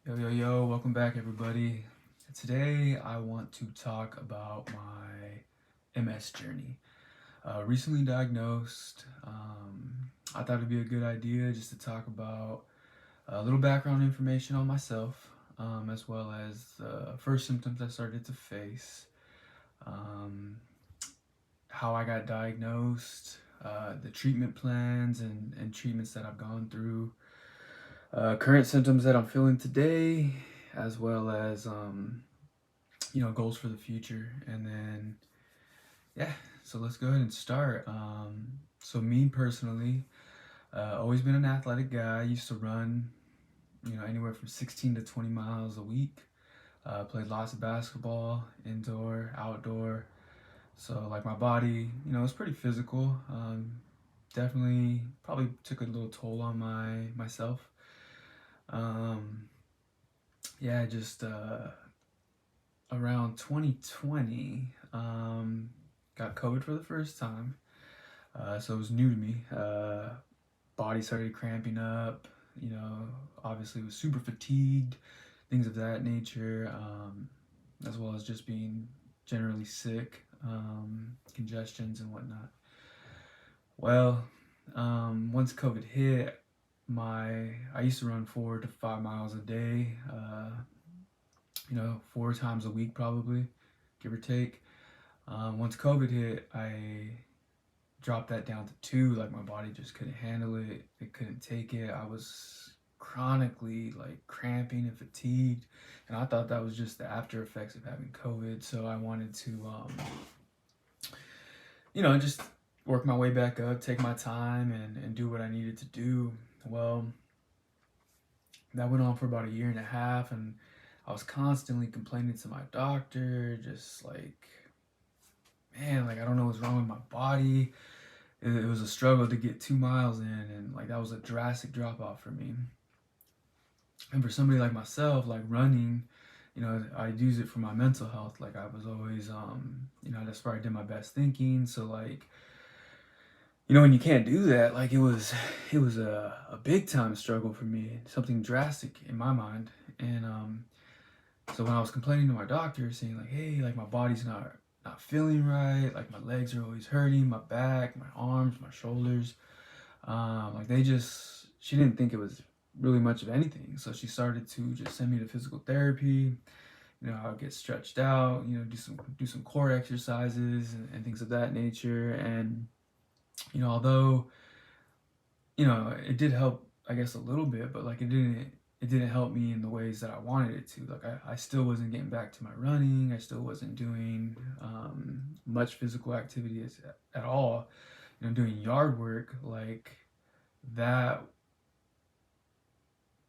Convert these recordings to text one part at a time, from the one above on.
Yo, welcome back everybody. Today I want to talk about my MS journey. Recently diagnosed. I thought it'd be a good idea just to talk about a little background information on myself, as well as the first symptoms I started to face, um, how I got diagnosed, the treatment plans and treatments that I've gone through, current symptoms that I'm feeling today, as well as goals for the future. And then yeah, so let's go ahead and start. So me personally, always been an athletic guy. I used to run, anywhere from 16 to 20 miles a week. Played lots of basketball, indoor, outdoor. So like my body, it's pretty physical. Definitely probably took a little toll on myself. Um, yeah, just around 2020, got COVID for the first time. So it was new to me. Body started cramping up, obviously was super fatigued, things of that nature, as well as just being generally sick, congestions and whatnot. Well, once COVID hit, I used to run 4 to 5 miles a day, 4 times a week probably, give or take. Once COVID hit, I dropped that down to two. Like my body just couldn't handle it. It couldn't take it. I was chronically like cramping and fatigued, and I thought that was just the after effects of having COVID. So I wanted to, just work my way back up, take my time, and do what I needed to do. Well, that went on for about a year and a half, and I was constantly complaining to my doctor, just like, man, like I don't know what's wrong with my body. It was a struggle to get 2 miles in, and like that was a drastic drop off for me. And for somebody like myself, like running, I'd use it for my mental health. Like I was always, that's where I did my best thinking. So like, when you can't do that, like it was a big time struggle for me, something drastic in my mind. And so when I was complaining to my doctor, saying like, hey, like my body's not feeling right, like my legs are always hurting, my back, my arms, my shoulders, like she didn't think it was really much of anything. So she started to just send me to physical therapy. I would get stretched out, do some core exercises and things of that nature. And although it did help, I guess, a little bit, but like it didn't help me in the ways that I wanted it to. Like I still wasn't getting back to my running. I still wasn't doing much physical activity at all. Doing yard work, like that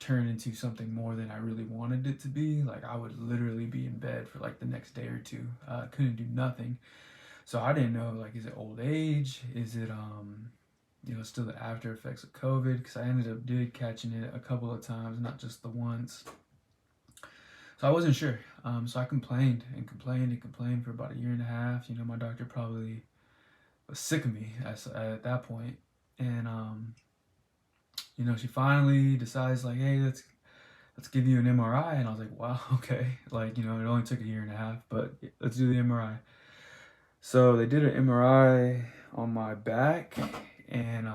turned into something more than I really wanted it to be. Like I would literally be in bed for like the next day or two. Couldn't do nothing. So I didn't know, like, is it old age? Is it still the after effects of COVID? Because I ended up catching it a couple of times, not just the once. So I wasn't sure. So I complained and complained and complained for about a year and a half. My doctor probably was sick of me at that point. And she finally decides like, hey, let's give you an MRI. And I was like, wow, okay. Like, it only took a year and a half, but let's do the MRI. So they did an MRI on my back and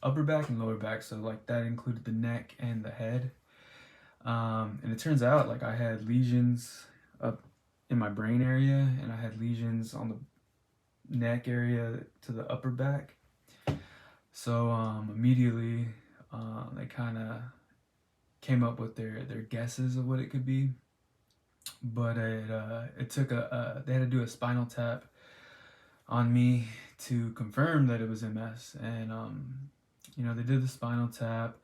upper back and lower back. So like that included the neck and the head. And it turns out like I had lesions up in my brain area, and I had lesions on the neck area to the upper back. So immediately they kind of came up with their guesses of what it could be. But it took they had to do a spinal tap on me to confirm that it was MS. And they did the spinal tap.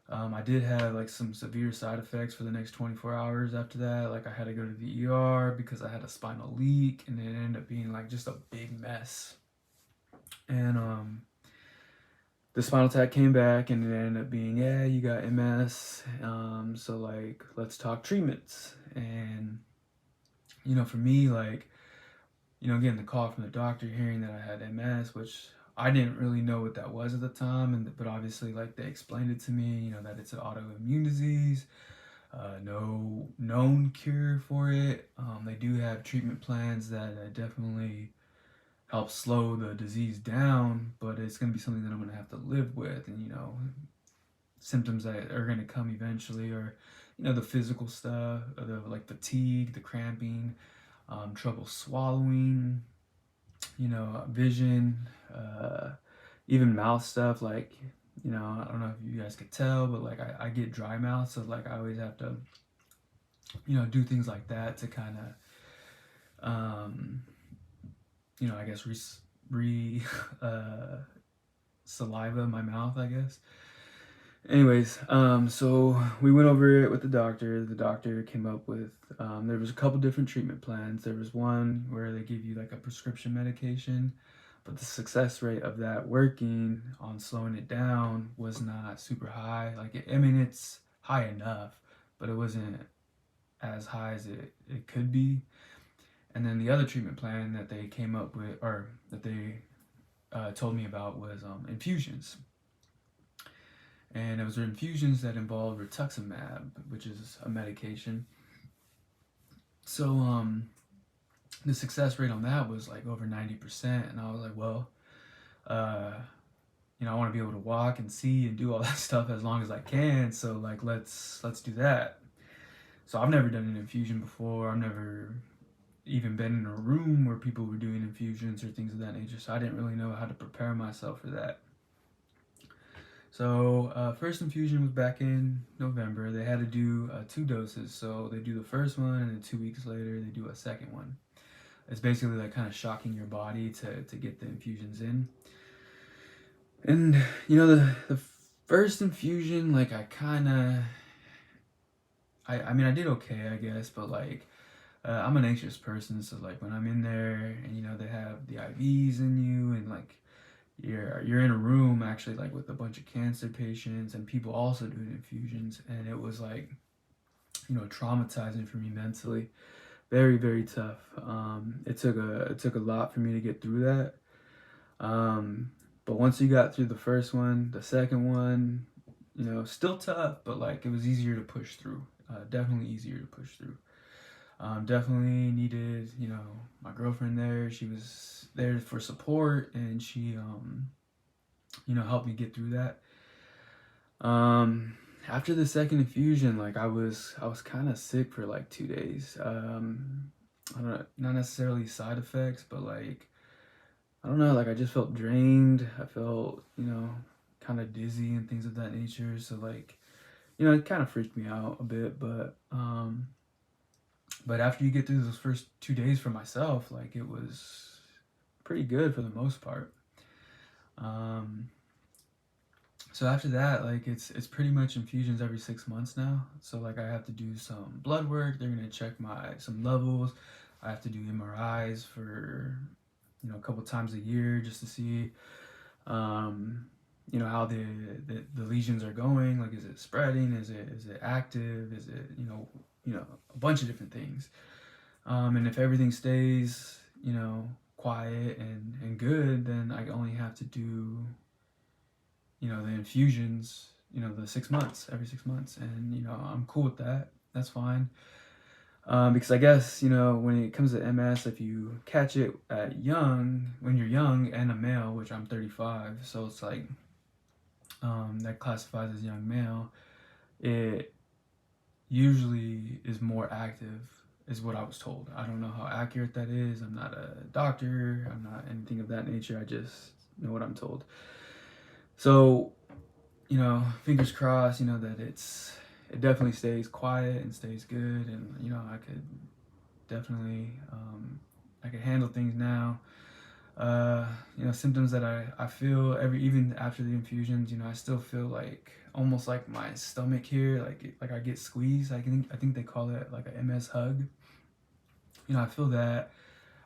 I did have like some severe side effects for the next 24 hours after that. Like I had to go to the ER because I had a spinal leak, and it ended up being like just a big mess. And the spinal tap came back, and it ended up being, yeah, you got MS. So like, let's talk treatments. And for me, like, getting the call from the doctor, hearing that I had MS, which I didn't really know what that was at the time, but obviously, like, they explained it to me, that it's an autoimmune disease. No known cure for it. They do have treatment plans that definitely help slow the disease down, but it's going to be something that I'm going to have to live with. And, symptoms that are going to come eventually are, the physical stuff, the like fatigue, the cramping, trouble swallowing, vision, even mouth stuff. Like, I don't know if you guys could tell, but like I get dry mouth, so like I always have to, do things like that to kind of, I guess saliva in my mouth, I guess. Anyways, so we went over it with the doctor. The doctor came up with, there was a couple different treatment plans. There was one where they give you like a prescription medication, but the success rate of that working on slowing it down was not super high. Like, it's high enough, but it wasn't as high as it could be. And then the other treatment plan that they came up with, or that they told me about, was infusions. And it was infusions that involved rituximab, which is a medication. So the success rate on that was like over 90%, and I was like, well, I want to be able to walk and see and do all that stuff as long as I can. So like, let's do that. So I've never done an infusion before. I've never even been in a room where people were doing infusions or things of that nature. So I didn't really know how to prepare myself for that. So first infusion was back in November. They had to do 2 doses. So they do the first one, and then 2 weeks later they do a second one. It's basically like kind of shocking your body to get the infusions in. And the first infusion, like I mean, I did okay, I guess, but like I'm an anxious person, so like when I'm in there and they have the IVs in you, and like you're in a room actually like with a bunch of cancer patients and people also doing infusions, and it was like traumatizing for me mentally. Very, very tough. It took a lot for me to get through that. But once you got through the first one, the second one, still tough, but like it was easier to push through. Definitely easier to push through. Definitely needed, my girlfriend there. She was there for support, and she, helped me get through that. After the second infusion, like I was kind of sick for like 2 days. I don't know, not necessarily side effects, but like, I don't know, like I just felt drained. I felt, kind of dizzy and things of that nature. So like, it kind of freaked me out a bit, but after you get through those first 2 days for myself, like it was pretty good for the most part. So after that, like it's pretty much infusions every 6 months now. So like I have to do some blood work. They're gonna check some levels. I have to do MRIs for a couple times a year just to see how the lesions are going. Like, is it spreading? Is it active? Is it a bunch of different things. And if everything stays quiet and good, then I only have to do the infusions, the 6 months, every 6 months. And, I'm cool with that. That's fine. Because I guess, when it comes to MS, if you catch it when you're young and a male, which I'm 35, so it's like, that classifies as young male, it usually is more active, is what I was told. I don't know how accurate that is. I'm not a doctor. I'm not anything of that nature. I just know what I'm told. So, fingers crossed, that it definitely stays quiet and stays good, and I could definitely I could handle things now. Symptoms that I feel even after the infusions, I still feel like almost like my stomach here, like I get squeezed. I think they call it like a MS hug. I feel that.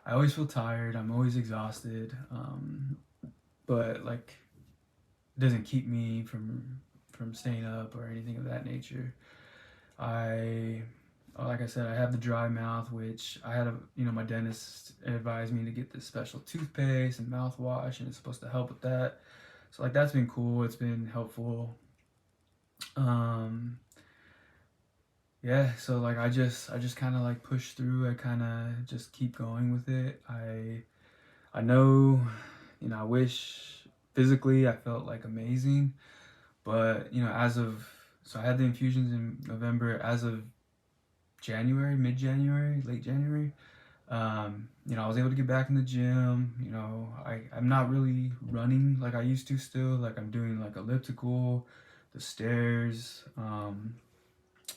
I always feel tired. I'm always exhausted. But like, it doesn't keep me from staying up or anything of that nature. Like I said, I have the dry mouth, which I had my dentist advised me to get this special toothpaste and mouthwash, and it's supposed to help with that. So like, that's been cool. It's been helpful. yeah, so like I just kind of like push through. I kind of just keep going with it. I know, I wish physically I felt like amazing, but so I had the infusions in November. As of January, mid-January, late January, I was able to get back in the gym. I'm not really running like I used to still. Like I'm doing like elliptical, the stairs,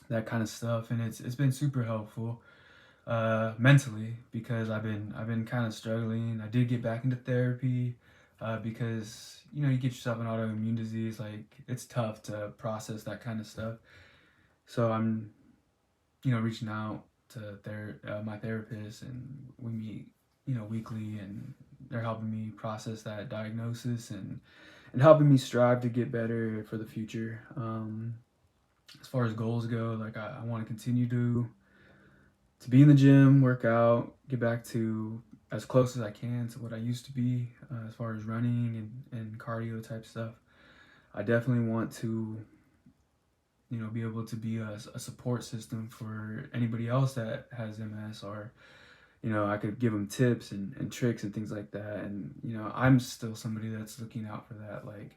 that kind of stuff, and it's been super helpful mentally, because I've been kind of struggling. I did get back into therapy because you get yourself an autoimmune disease, like it's tough to process that kind of stuff. So I'm reaching out to my therapist, and we meet weekly, and they're helping me process that diagnosis, and helping me strive to get better for the future. As far as goals go, like I want to continue to be in the gym, work out, get back to as close as I can to what I used to be, as far as running and cardio type stuff. I definitely want to, be able to be a support system for anybody else that has MS, or, I could give them tips and tricks and things like that. And, I'm still somebody that's looking out for that, like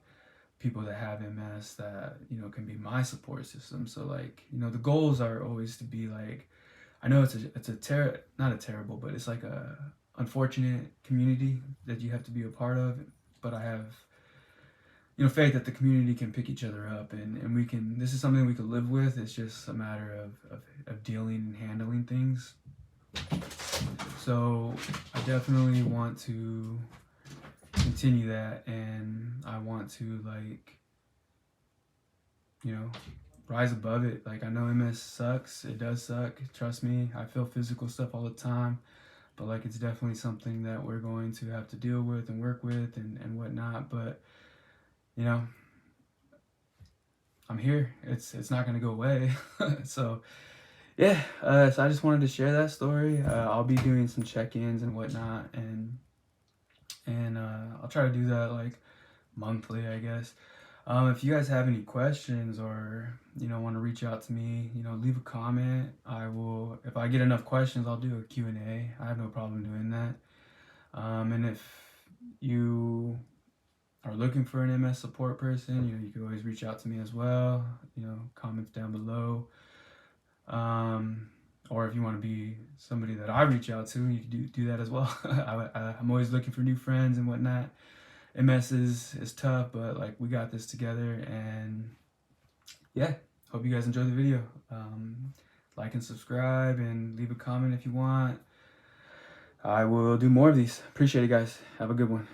people that have MS that, can be my support system. So like, the goals are always to be like, I know not a terrible, but it's like a unfortunate community that you have to be a part of. But I have, faith that the community can pick each other up, and we can. This is something we could live with. It's just a matter of dealing and handling things. So I definitely want to continue that, and I want to like, you know, rise above it. Like I know MS sucks. It does suck. Trust me. I feel physical stuff all the time. But like it's definitely something that we're going to have to deal with and work with and whatnot. But you know, I'm here. It's not gonna go away. So yeah. So I just wanted to share that story. I'll be doing some check-ins and whatnot, and I'll try to do that like monthly, I guess. If you guys have any questions, or want to reach out to me, leave a comment. I will, if I get enough questions, I'll do a Q&A. I have no problem doing that. And if you are looking for an MS support person, you can always reach out to me as well. Comments down below. Or if you want to be somebody that I reach out to, you can do that as well. I'm always looking for new friends and whatnot. MS is tough, but like we got this together. And yeah, hope you guys enjoy the video. Like and subscribe, and leave a comment if you want. I will do more of these. Appreciate it, guys. Have a good one.